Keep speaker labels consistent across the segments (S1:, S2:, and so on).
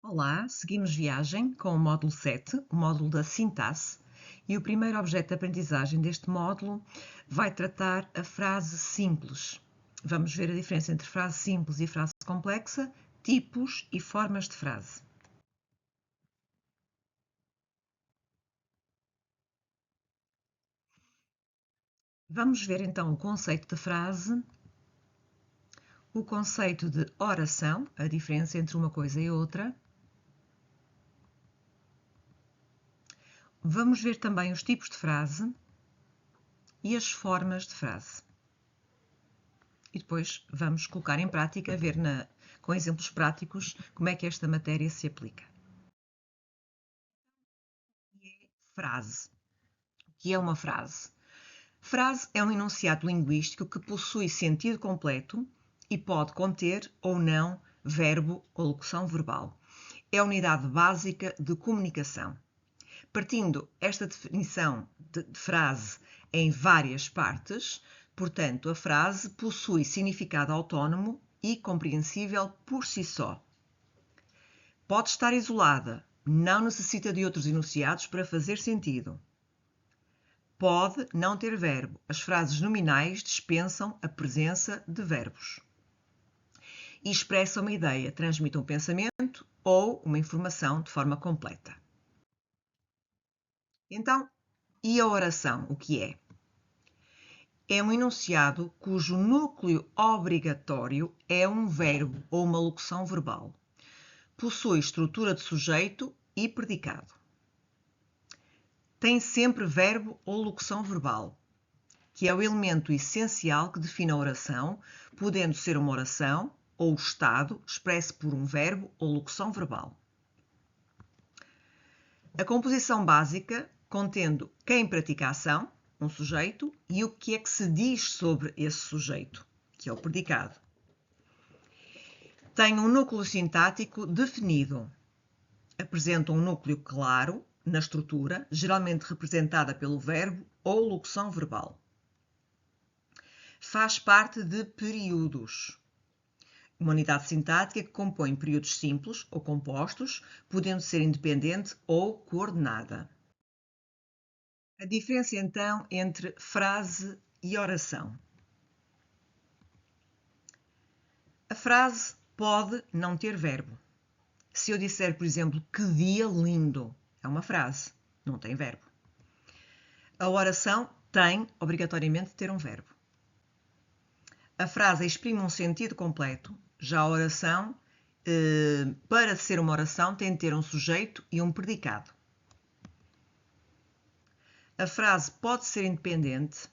S1: Olá, seguimos viagem com o módulo 7, o módulo da sintaxe, e o primeiro objeto de aprendizagem deste módulo vai tratar a frase simples. Vamos ver a diferença entre frase simples e frase complexa, tipos e formas de frase. Vamos ver então o conceito de frase, o conceito de oração, a diferença entre uma coisa e outra. Vamos ver também os tipos de frase e as formas de frase. E depois vamos colocar em prática, ver com exemplos práticos como é que esta matéria se aplica. Frase. O que é uma frase? Frase é um enunciado linguístico que possui sentido completo e pode conter ou não verbo ou locução verbal. É a unidade básica de comunicação. Partindo esta definição de frase em várias partes, portanto, a frase possui significado autónomo e compreensível por si só. Pode estar isolada, não necessita de outros enunciados para fazer sentido. Pode não ter verbo. As frases nominais dispensam a presença de verbos. E expressa uma ideia, transmite um pensamento ou uma informação de forma completa. Então, e a oração, o que é? É um enunciado cujo núcleo obrigatório é um verbo ou uma locução verbal. Possui estrutura de sujeito e predicado. Tem sempre verbo ou locução verbal, que é o elemento essencial que define a oração, podendo ser uma oração ou estado expresso por um verbo ou locução verbal. A composição básica contendo quem pratica a ação, um sujeito, e o que é que se diz sobre esse sujeito, que é o predicado. Tem um núcleo sintático definido. Apresenta um núcleo claro na estrutura, geralmente representada pelo verbo ou locução verbal. Faz parte de períodos. Uma unidade sintática que compõe períodos simples ou compostos, podendo ser independente ou coordenada. A diferença então entre frase e oração. A frase pode não ter verbo. Se eu disser, por exemplo, que dia lindo, é uma frase, não tem verbo. A oração tem obrigatoriamente de ter um verbo. A frase exprime um sentido completo, já a oração, para ser uma oração, tem de ter um sujeito e um predicado. A frase pode ser independente.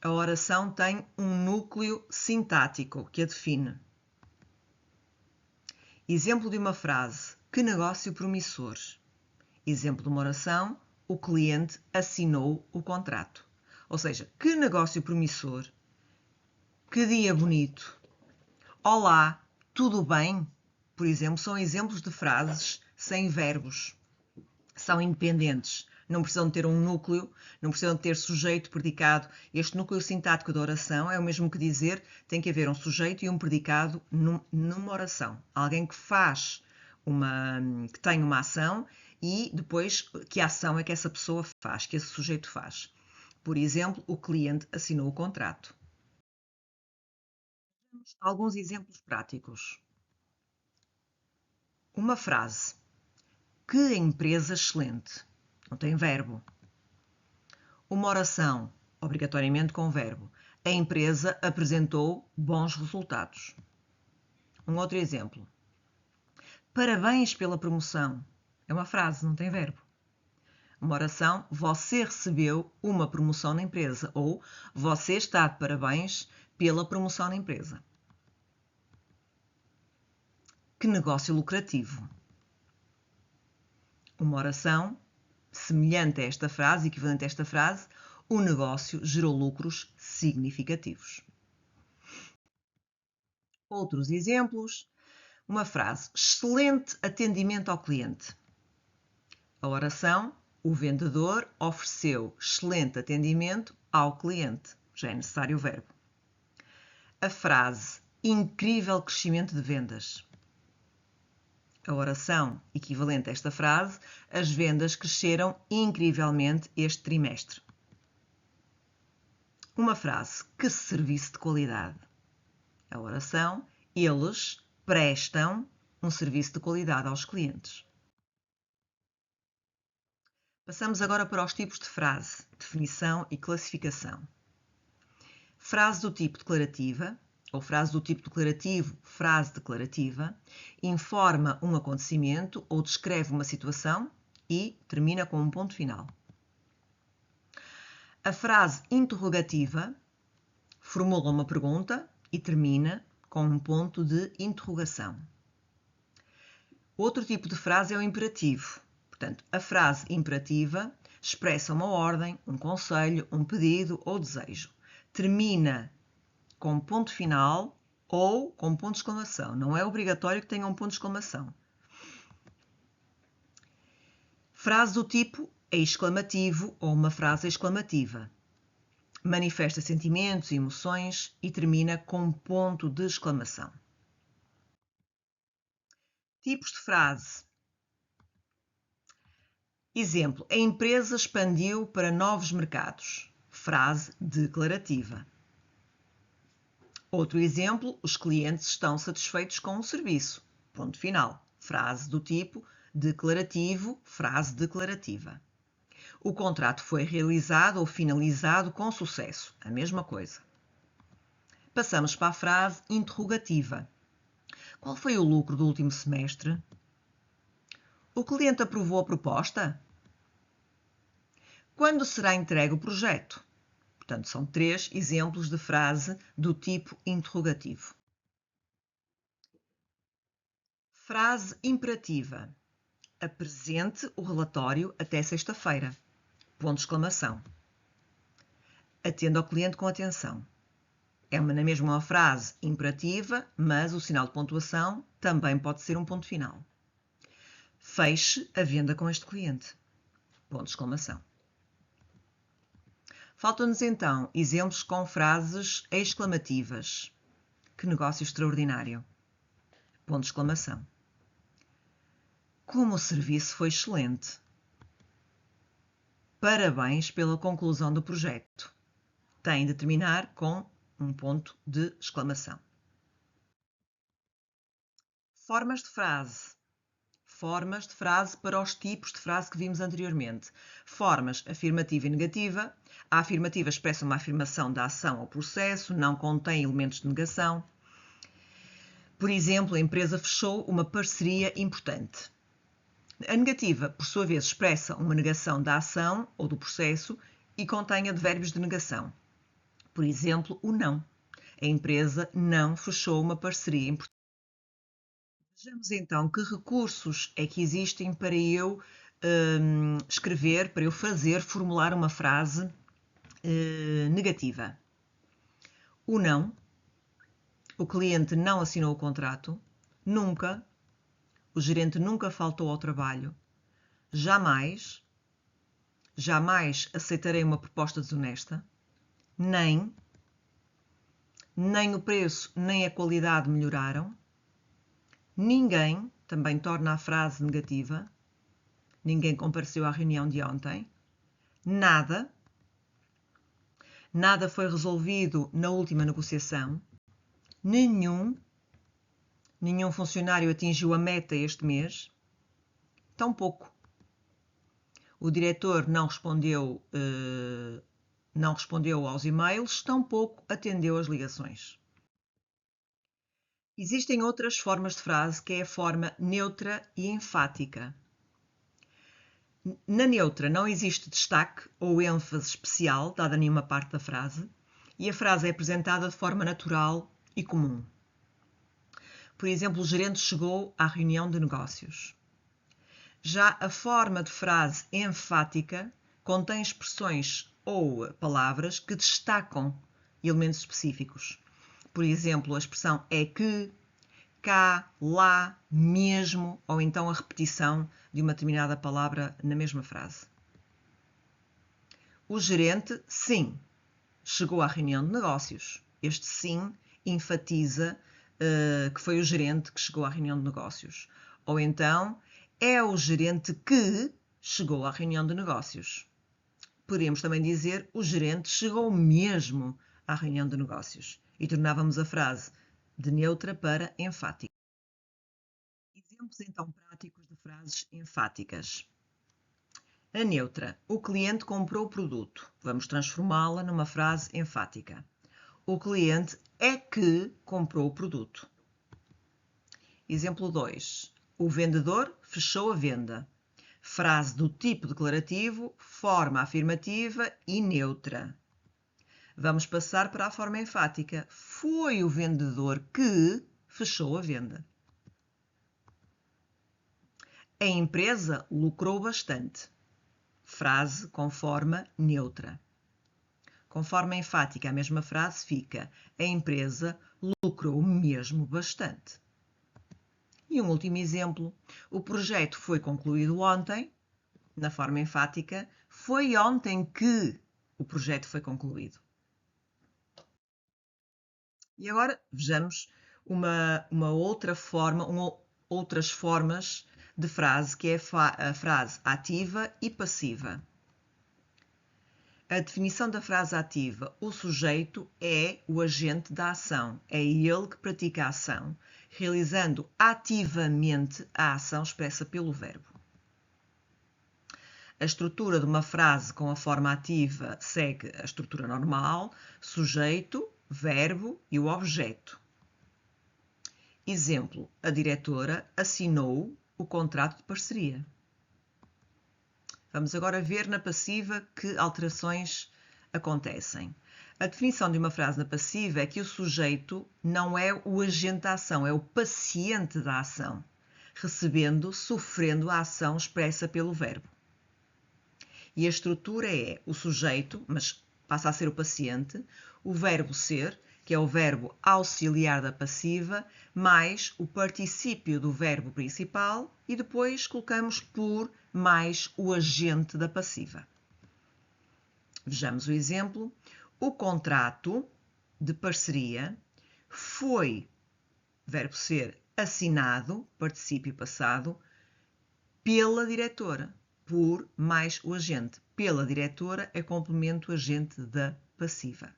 S1: A oração tem um núcleo sintático que a define. Exemplo de uma frase: que negócio promissor. Exemplo de uma oração: o cliente assinou o contrato. Ou seja, que negócio promissor. Que dia bonito. Olá, tudo bem? Por exemplo, são exemplos de frases sem verbos. São independentes. Não precisam ter um núcleo, não precisam ter sujeito, predicado. Este núcleo sintático da oração é o mesmo que dizer tem que haver um sujeito e um predicado numa oração. Alguém que que tem uma ação e depois que ação é que essa pessoa faz, que esse sujeito faz. Por exemplo, o cliente assinou o contrato. Temos alguns exemplos práticos. Uma frase: que empresa excelente. Não tem verbo. Uma oração, obrigatoriamente com verbo. A empresa apresentou bons resultados. Um outro exemplo. Parabéns pela promoção. É uma frase, não tem verbo. Uma oração, você recebeu uma promoção na empresa, ou você está de parabéns pela promoção na empresa. Que negócio lucrativo. Uma oração semelhante a esta frase, equivalente a esta frase: o negócio gerou lucros significativos. Outros exemplos. Uma frase: excelente atendimento ao cliente. A oração: o vendedor ofereceu excelente atendimento ao cliente. Já é necessário o verbo. A frase: incrível crescimento de vendas. a oração equivalente a esta frase, as vendas cresceram incrivelmente este trimestre. Uma frase, que serviço de qualidade. A oração, eles prestam um serviço de qualidade aos clientes. Passamos agora para os tipos de frase, definição e classificação. Frase do tipo declarativa, ou frase do tipo declarativo, frase declarativa, informa um acontecimento ou descreve uma situação e termina com um ponto final. A frase interrogativa formula uma pergunta e termina com um ponto de interrogação. Outro tipo de frase é o imperativo. Portanto, a frase imperativa expressa uma ordem, um conselho, um pedido ou desejo. Termina com ponto final ou com ponto de exclamação. Não é obrigatório que tenha um ponto de exclamação. Frase do tipo exclamativo ou uma frase exclamativa. Manifesta sentimentos e emoções e termina com um ponto de exclamação. Tipos de frase. Exemplo, a empresa expandiu para novos mercados. Frase declarativa. Outro exemplo, os clientes estão satisfeitos com o serviço. Ponto final. Frase do tipo declarativo, frase declarativa. O contrato foi realizado ou finalizado com sucesso. A mesma coisa. Passamos para a frase interrogativa. Qual foi o lucro do último semestre? O cliente aprovou a proposta? Quando será entregue o projeto? Portanto, são 3 exemplos de frase do tipo interrogativo. Frase imperativa. Apresente o relatório até sexta-feira. Ponto de exclamação. Atenda ao cliente com atenção. É na mesma uma frase imperativa, mas o sinal de pontuação também pode ser um ponto final. Feche a venda com este cliente. Ponto de exclamação. Faltam-nos então exemplos com frases exclamativas. Que negócio extraordinário! Ponto de exclamação. Como o serviço foi excelente! Parabéns pela conclusão do projeto. Tem de terminar com um ponto de exclamação. Formas de frase. Formas de frase para os tipos de frase que vimos anteriormente. Formas afirmativa e negativa. A afirmativa expressa uma afirmação da ação ou processo, não contém elementos de negação. Por exemplo, a empresa fechou uma parceria importante. A negativa, por sua vez, expressa uma negação da ação ou do processo e contém advérbios de negação. Por exemplo, o não. A empresa não fechou uma parceria importante. Vejamos então que recursos é que existem para eu escrever, para eu formular uma frase negativa. O não. O cliente não assinou o contrato. Nunca. O gerente nunca faltou ao trabalho. Jamais. Jamais aceitarei uma proposta desonesta. Nem o preço nem a qualidade melhoraram. Ninguém, também torna a frase negativa. Ninguém compareceu à reunião de ontem. Nada. Nada foi resolvido na última negociação. Nenhum funcionário atingiu a meta este mês. Tão pouco. O diretor não respondeu aos e-mails, tampouco atendeu as ligações. Existem outras formas de frase, que é a forma neutra e enfática. Na neutra não existe destaque ou ênfase especial dada a nenhuma parte da frase e a frase é apresentada de forma natural e comum. Por exemplo, o gerente chegou à reunião de negócios. Já a forma de frase enfática contém expressões ou palavras que destacam elementos específicos. Por exemplo, a expressão é que, cá, lá, mesmo, ou então a repetição de uma determinada palavra na mesma frase. O gerente, sim, chegou à reunião de negócios. Este sim enfatiza que foi o gerente que chegou à reunião de negócios. Ou então, é o gerente que chegou à reunião de negócios. Podemos também dizer, o gerente chegou mesmo à reunião de negócios. E tornávamos a frase de neutra para enfática. Exemplos então práticos de frases enfáticas. A neutra. O cliente comprou o produto. Vamos transformá-la numa frase enfática. O cliente é que comprou o produto. Exemplo 2. O vendedor fechou a venda. Frase do tipo declarativo, forma afirmativa e neutra. Vamos passar para a forma enfática. Foi o vendedor que fechou a venda. A empresa lucrou bastante. Frase com forma neutra. Com forma enfática, a mesma frase fica: a empresa lucrou mesmo bastante. E um último exemplo. O projeto foi concluído ontem. Na forma enfática, foi ontem que o projeto foi concluído. E agora vejamos uma outra forma, outras formas de frase, que é a frase ativa e passiva. A definição da frase ativa: o sujeito é o agente da ação, é ele que pratica a ação, realizando ativamente a ação expressa pelo verbo. A estrutura de uma frase com a forma ativa segue a estrutura normal: sujeito, verbo e o objeto. Exemplo: a diretora assinou o contrato de parceria. Vamos agora ver na passiva que alterações acontecem. A definição de uma frase na passiva é que o sujeito não é o agente da ação, é o paciente da ação, recebendo, sofrendo a ação expressa pelo verbo. E a estrutura é o sujeito, mas passa a ser o paciente, o verbo ser, que é o verbo auxiliar da passiva, mais o particípio do verbo principal e depois colocamos por mais o agente da passiva. Vejamos o exemplo. O contrato de parceria foi, verbo ser, assinado, particípio passado, pela diretora, por mais o agente. Pela diretora é complemento agente da passiva.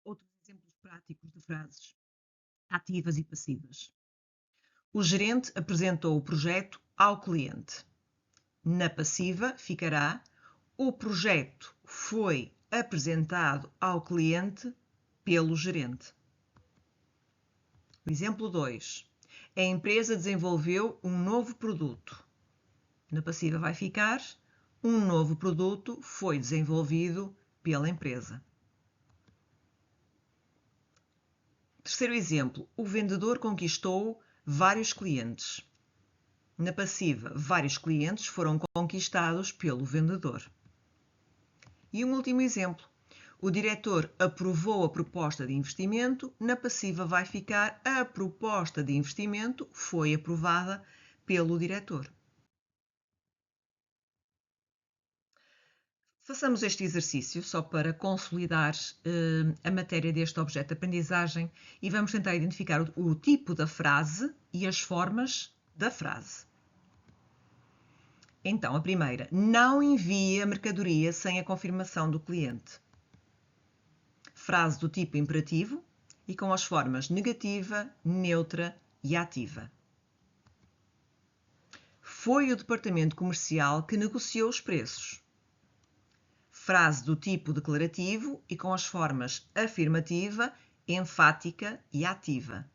S1: Outros exemplos práticos de frases ativas e passivas. O gerente apresentou o projeto ao cliente. Na passiva ficará: o projeto foi apresentado ao cliente pelo gerente. Exemplo 2. A empresa desenvolveu um novo produto. Na passiva vai ficar: um novo produto foi desenvolvido pela empresa. Terceiro exemplo. O vendedor conquistou vários clientes. Na passiva, vários clientes foram conquistados pelo vendedor. E um último exemplo. O diretor aprovou a proposta de investimento. Na passiva vai ficar: a proposta de investimento foi aprovada pelo diretor. Façamos este exercício só para consolidar a matéria deste objeto de aprendizagem e vamos tentar identificar o tipo da frase e as formas da frase. Então, a primeira: não envie a mercadoria sem a confirmação do cliente. Frase do tipo imperativo e com as formas negativa, neutra e ativa. Foi o departamento comercial que negociou os preços. Frase do tipo declarativo e com as formas afirmativa, enfática e ativa.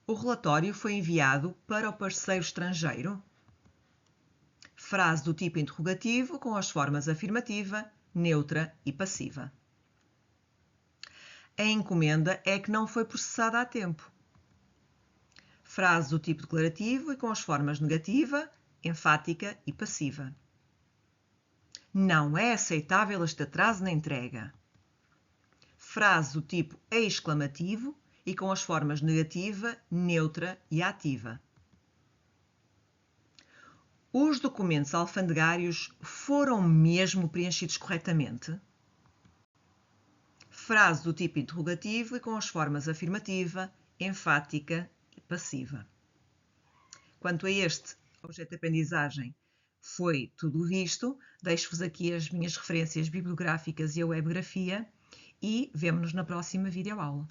S1: O relatório foi enviado para o parceiro estrangeiro. Frase do tipo interrogativo com as formas afirmativa, neutra e passiva. A encomenda é que não foi processada a tempo. Frase do tipo declarativo e com as formas negativa, enfática e passiva. Não é aceitável este atraso na entrega. Frase do tipo exclamativo e com as formas negativa, neutra e ativa. Os documentos alfandegários foram mesmo preenchidos corretamente? Frase do tipo interrogativo e com as formas afirmativa, enfática e passiva. Quanto a este objeto de aprendizagem, foi tudo visto. Deixo-vos aqui as minhas referências bibliográficas e a webgrafia e vemo-nos na próxima videoaula.